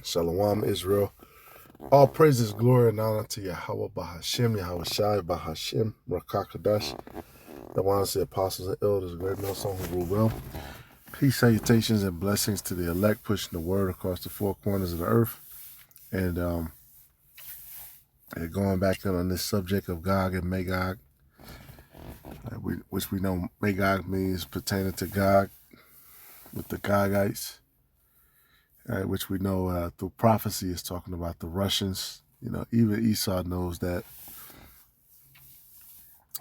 Shalom, Israel. All praises, glory, and honor to Yahweh Bahashem, Yahweh Shai Bahashem, Rakakadash, the ones, the apostles and elders, great millstone who rule well. Peace, salutations, and blessings to the elect, pushing the word across the four corners of the earth. And going back on this subject of Gog and Magog, which we know Magog means pertaining to Gog, with the Gogites, which we know through prophecy is talking about the Russians. You know, even Esau knows that.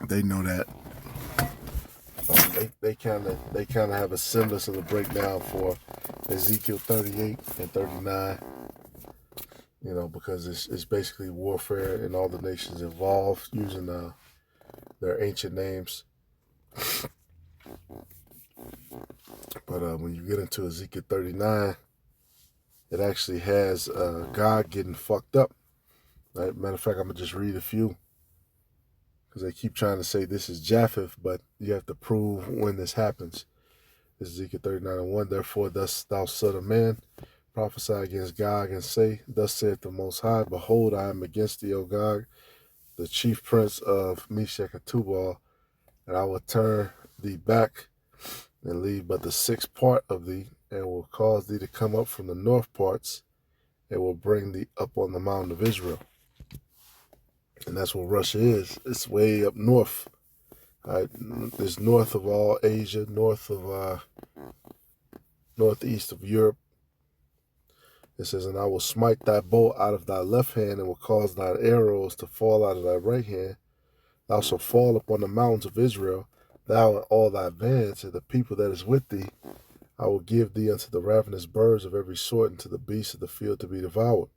They know that. They kind of have a semblance of the breakdown for Ezekiel 38 and 39. You know, because it's basically warfare and all the nations involved using their ancient names. But when you get into Ezekiel 39, it actually has God getting fucked up. Right? Matter of fact, I'm going to just read a few, because they keep trying to say this is Japheth, but you have to prove when this happens. Ezekiel 39:1, therefore, thus thou son of man, prophesy against Gog, and say, thus saith the Most High, behold, I am against thee, O Gog, the chief prince of Meshech and Tubal, and I will turn thee back and leave but the sixth part of thee, and will cause thee to come up from the north parts, and will bring thee up on the mountain of Israel. And that's where Russia is. It's way up north. Right? It's north of all Asia, north of northeast of Europe. It says, and I will smite thy bow out of thy left hand, and will cause thine arrows to fall out of thy right hand. Thou shalt fall upon the mountains of Israel, thou and all thy bands, and the people that is with thee. I will give thee unto the ravenous birds of every sort, and to the beasts of the field to be devoured.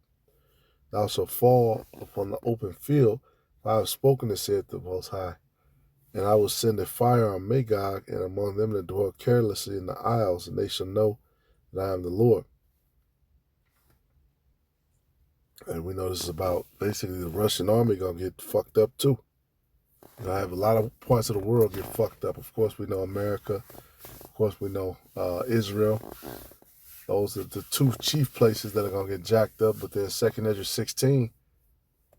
Thou shalt fall upon the open field, for I have spoken to saith the Most High. And I will send a fire on Magog, and among them that dwell carelessly in the isles, and they shall know that I am the Lord. And we know this is about basically the Russian army going to get fucked up too. You know, I have a lot of parts of the world get fucked up. Of course, we know America. Of course, we know Israel. Those are the two chief places that are going to get jacked up. But then 2nd Ezra 16,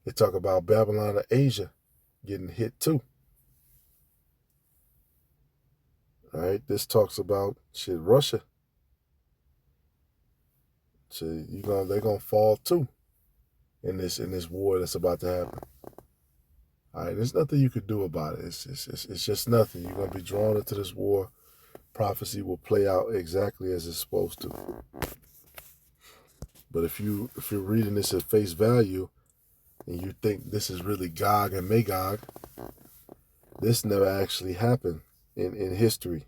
they talk about Babylon of Asia getting hit too. All right, this talks about Russia. So they're gonna fall too in this war that's about to happen. All right, there's nothing you could do about it. It's just nothing. You're gonna be drawn into this war. Prophecy will play out exactly as it's supposed to. But if you're reading this at face value, and you think this is really Gog and Magog, this never actually happened in history.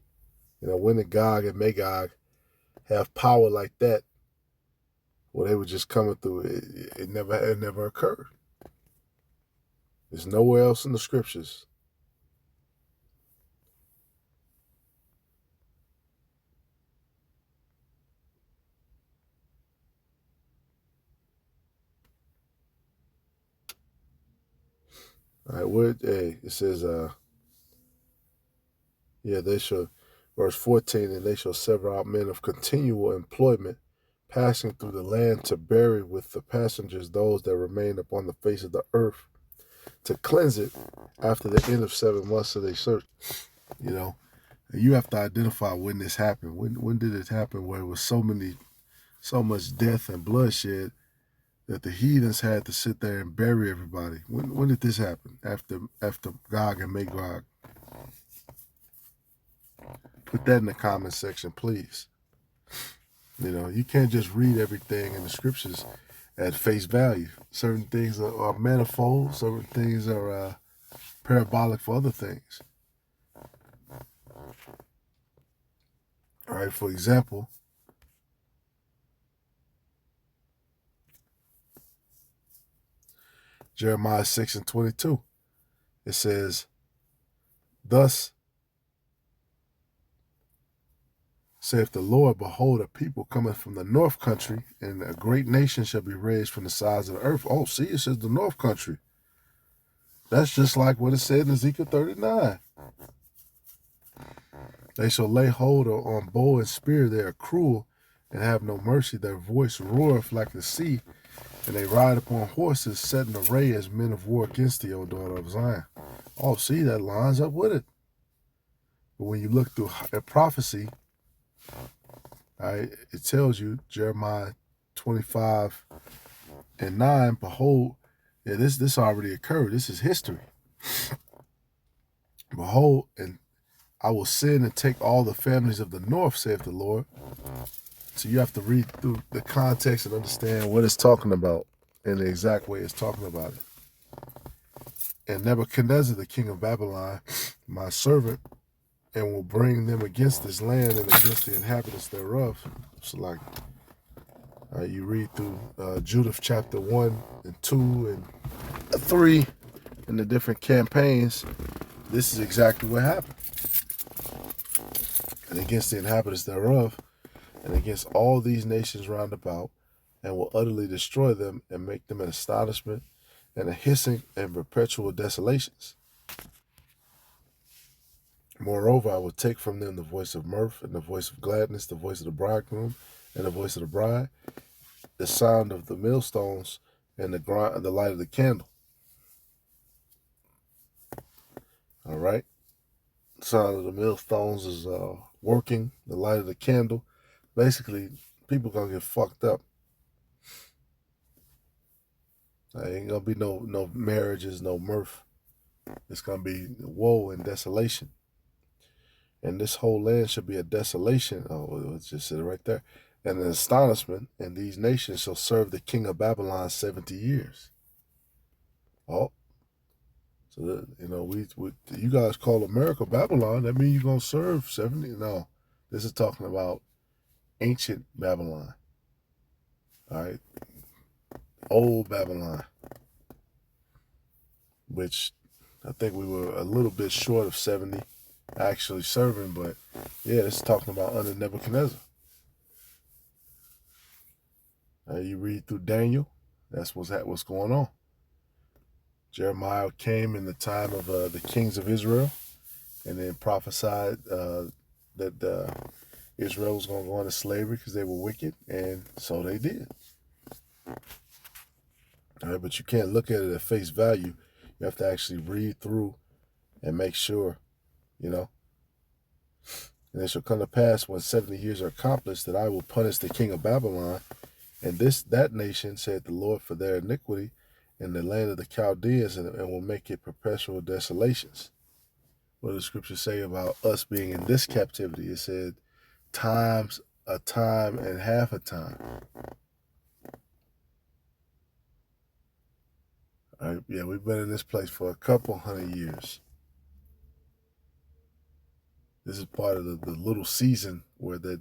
You know, when did Gog and Magog have power like that? Well, they were just coming through. It never occurred. There's nowhere else in the scriptures. All right, it says, they shall, verse 14, and they shall sever out men of continual employment, passing through the land to bury with the passengers those that remain upon the face of the earth, to cleanse it after the end of 7 months of their search. You know, and you have to identify when this happened. When did it happen where it was so much death and bloodshed that the heathens had to sit there and bury everybody? When did this happen? After Gog and Magog? Put that in the comment section, please. You know, you can't just read everything in the scriptures at face value. Certain things are manifold. Certain things are parabolic for other things. All right, for example, Jeremiah 6:22. It says, thus saith the Lord, behold, a people cometh from the north country, and a great nation shall be raised from the sides of the earth. Oh, see, it says the north country. That's just like what it said in Ezekiel 39. They shall lay hold on bow and spear. They are cruel, and have no mercy. Their voice roareth like the sea, and they ride upon horses set in array as men of war against thee, O daughter of Zion. Oh, see, that lines up with it. But when you look through a prophecy, right, it tells you, Jeremiah 25:9, behold, yeah, this already occurred. This is history. Behold, and I will send and take all the families of the north, saith the Lord. So you have to read through the context and understand what it's talking about in the exact way it's talking about it. And Nebuchadnezzar, the king of Babylon, my servant, and will bring them against this land and against the inhabitants thereof. So like, you read through Judith chapter 1 and 2 and 3 in the different campaigns. This is exactly what happened. And against the inhabitants thereof, and against all these nations round about, and will utterly destroy them and make them an astonishment and a hissing and perpetual desolations. Moreover, I will take from them the voice of mirth and the voice of gladness, the voice of the bridegroom and the voice of the bride, the sound of the millstones and the light of the candle. All right. The sound of the millstones is working, the light of the candle. Basically, people gonna get fucked up. Ain't gonna be no marriages, no mirth. It's gonna be woe and desolation. And this whole land should be a desolation. Oh, it's just said it right there. And an astonishment, and these nations shall serve the king of Babylon 70 years. Oh, so we you guys call America Babylon, that means you're gonna serve 70? No, this is talking about ancient Babylon. All right, old Babylon, which I think we were a little bit short of 70 actually serving, but yeah, this is talking about under Nebuchadnezzar. You read through Daniel, that's what's going on. Jeremiah came in the time of the kings of Israel, and then prophesied that Israel was going to go into slavery because they were wicked, and so they did. All right, but you can't look at it at face value. You have to actually read through and make sure, And it shall come to pass when 70 years are accomplished that I will punish the king of Babylon and that nation, saith the Lord, for their iniquity in the land of the Chaldeans, and will make it perpetual desolations. What does the scripture say about us being in this captivity? It said, times a time and half a time. All right, yeah, we've been in this place for a couple 100 years. This is part of the little season where the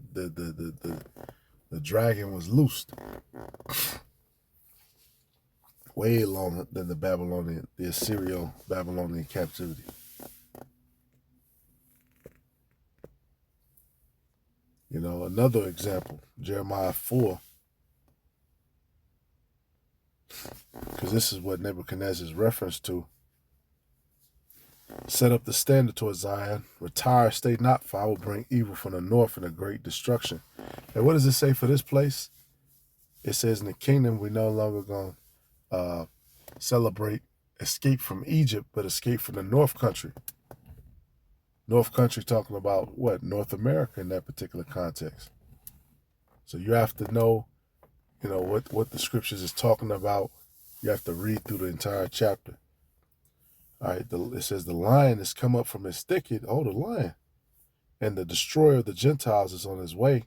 dragon was loosed. Way longer than the Assyrio-Babylonian captivity. Another example, Jeremiah 4, because this is what Nebuchadnezzar is referenced to. Set up the standard towards Zion, retire, stay not, for I will bring evil from the north and a great destruction. And what does it say for this place? It says in the kingdom we no longer going to celebrate escape from Egypt, but escape from the North Country. North Country talking about what? North America in that particular context. So you have to know, what the scriptures is talking about. You have to read through the entire chapter. All right, it says the lion has come up from his thicket. Oh, the lion. And the destroyer of the Gentiles is on his way.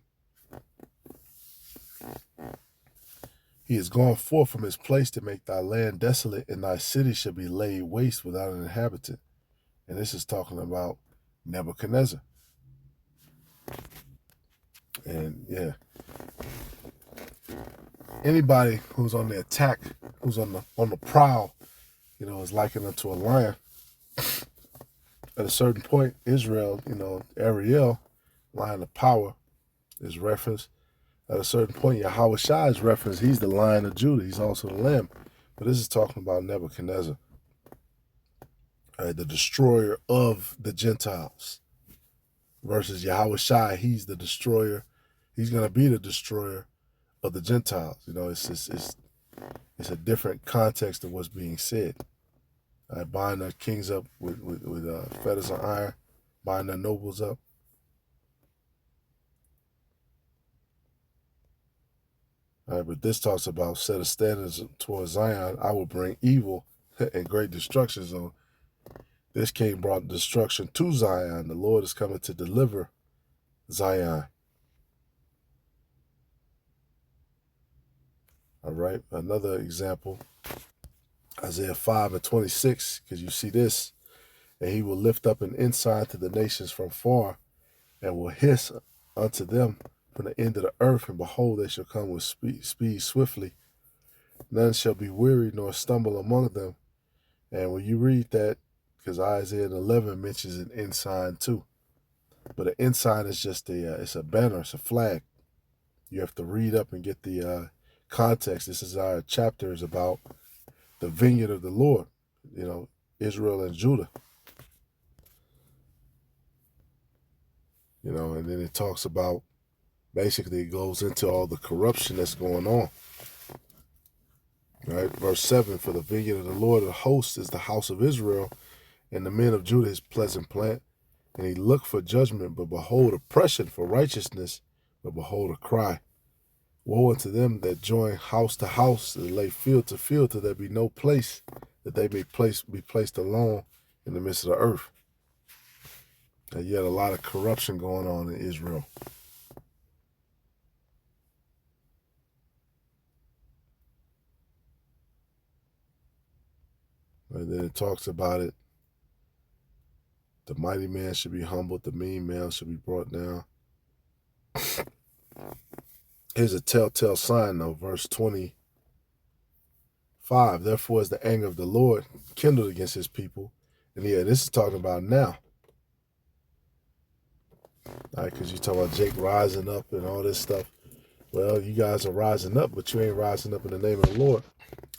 He is gone forth from his place to make thy land desolate, and thy city shall be laid waste without an inhabitant. And this is talking about Nebuchadnezzar. And yeah, anybody who's on the attack, who's on the prowl, is likened unto a lion. At a certain point, Israel, Ariel, lion of power, is referenced. At a certain point, Yahweh Shai is referenced. He's the Lion of Judah. He's also the Lamb. But this is talking about Nebuchadnezzar, the destroyer of the Gentiles, versus Yahweh Shai. He's the destroyer He's going to be the destroyer of the Gentiles. It's a different context of what's being said. Bind their kings up with fetters of iron, bind their nobles up. But this talks about set of standards towards Zion. I will bring evil and great destruction. So this king brought destruction to Zion. The Lord is coming to deliver Zion. All right, another example, Isaiah 5:26, because you see this, and he will lift up an ensign to the nations from far, and will hiss unto them from the end of the earth, and behold, they shall come with speed swiftly. None shall be weary nor stumble among them. And when you read that, because Isaiah 11 mentions an ensign too, but an ensign is just it's a banner, it's a flag. You have to read up and get the context. This is our chapters about the vineyard of the Lord, Israel and Judah. And then it talks about, basically it goes into all the corruption that's going on. Right, verse 7, for the vineyard of the Lord of hosts is the house of Israel, and the men of Judah his pleasant plant. And he looked for judgment, but behold oppression, for righteousness, but behold a cry. Woe unto them that join house to house, and lay field to field, till there be no place, that they may be placed alone in the midst of the earth. And yet a lot of corruption going on in Israel. And then it talks about it. The mighty man should be humbled, the mean man should be brought down. Here's a telltale sign, though, verse 25. Therefore is the anger of the Lord kindled against his people. And yeah, this is talking about now. All right, because you talk about Jake rising up and all this stuff. Well, you guys are rising up, but you ain't rising up in the name of the Lord.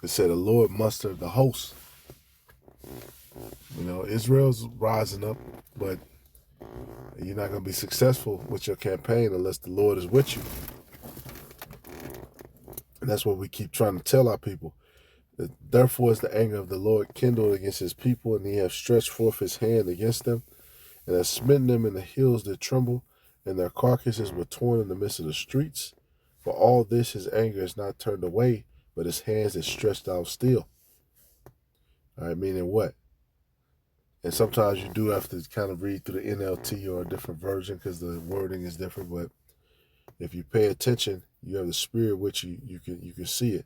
It said the Lord mustered the host. Israel's rising up, but you're not going to be successful with your campaign unless the Lord is with you. And that's what we keep trying to tell our people. Therefore is the anger of the Lord kindled against his people, and he hath stretched forth his hand against them, and hath smitten them in the hills that tremble, and their carcasses were torn in the midst of the streets. For all this his anger is not turned away, but his hands is stretched out still. All right, meaning what? And sometimes you do have to kind of read through the NLT or a different version because the wording is different. But if you pay attention, you have the Spirit with you. You can see it.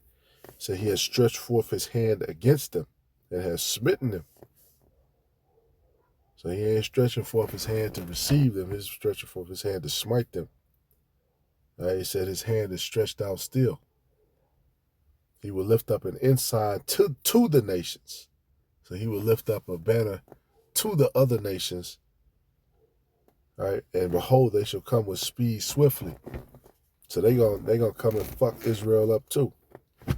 So he has stretched forth his hand against them and has smitten them. So he ain't stretching forth his hand to receive them. He's stretching forth his hand to smite them. He said his hand is stretched out still. He will lift up an ensign to the nations. So he will lift up a banner to the other nations. Right? And behold, they shall come with speed swiftly. So they gonna come and fuck Israel up too. And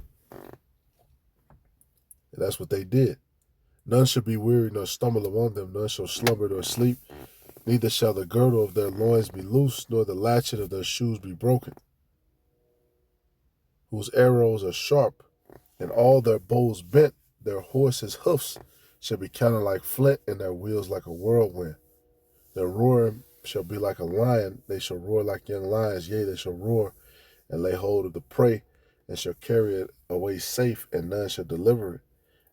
that's what they did. None shall be weary nor stumble among them. None shall slumber nor sleep. Neither shall the girdle of their loins be loosed, nor the latchet of their shoes be broken. Whose arrows are sharp, and all their bows bent. Their horses' hoofs shall be counted like flint, and their wheels like a whirlwind. Their roaring shall be like a lion. They shall roar like young lions. Yea, they shall roar and lay hold of the prey, and shall carry it away safe, and none shall deliver it.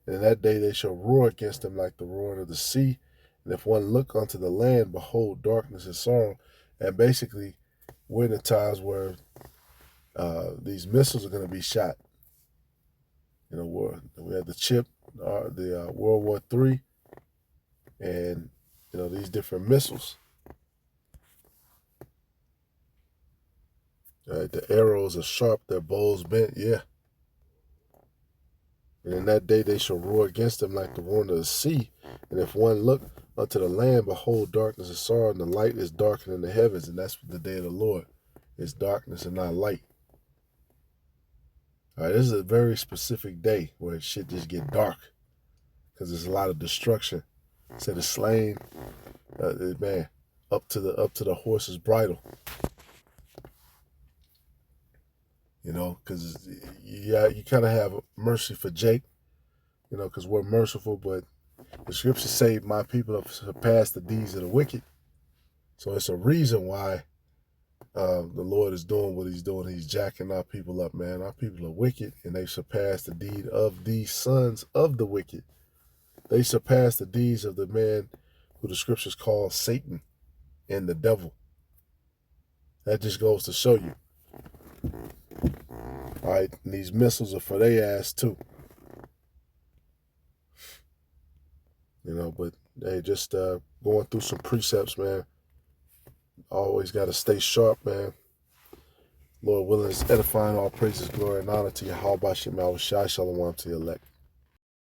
And in that day they shall roar against them like the roaring of the sea. And if one look unto the land, behold, darkness and sorrow. And basically, we're in the times where these missiles are going to be shot. We had the chip, the World War III, and these different missiles. The arrows are sharp, their bows bent, yeah. And in that day they shall roar against them like the roaring of the sea. And if one look unto the land, behold, darkness and sorrow, and the light is darkening the heavens. And that's the day of the Lord. It's darkness and not light. All right, this is a very specific day where shit just get dark because there's a lot of destruction. Instead of slain, man, up to the horse's bridle. You know, because you kind of have mercy for Jake, you know, because we're merciful, but the scriptures say my people have surpassed the deeds of the wicked. So it's a reason why the Lord is doing what he's doing. He's jacking our people up, man. Our people are wicked, and they surpassed the deed of these sons of the wicked. They surpassed the deeds of the man who the scriptures call Satan and the devil. That just goes to show you. All right, and these missiles are for their ass too. You know, but hey, just going through some precepts, man. Always got to stay sharp, man. Lord willing, is edifying, all praises, glory, and honor to Yahweh Shem Shai Shalom to your elect.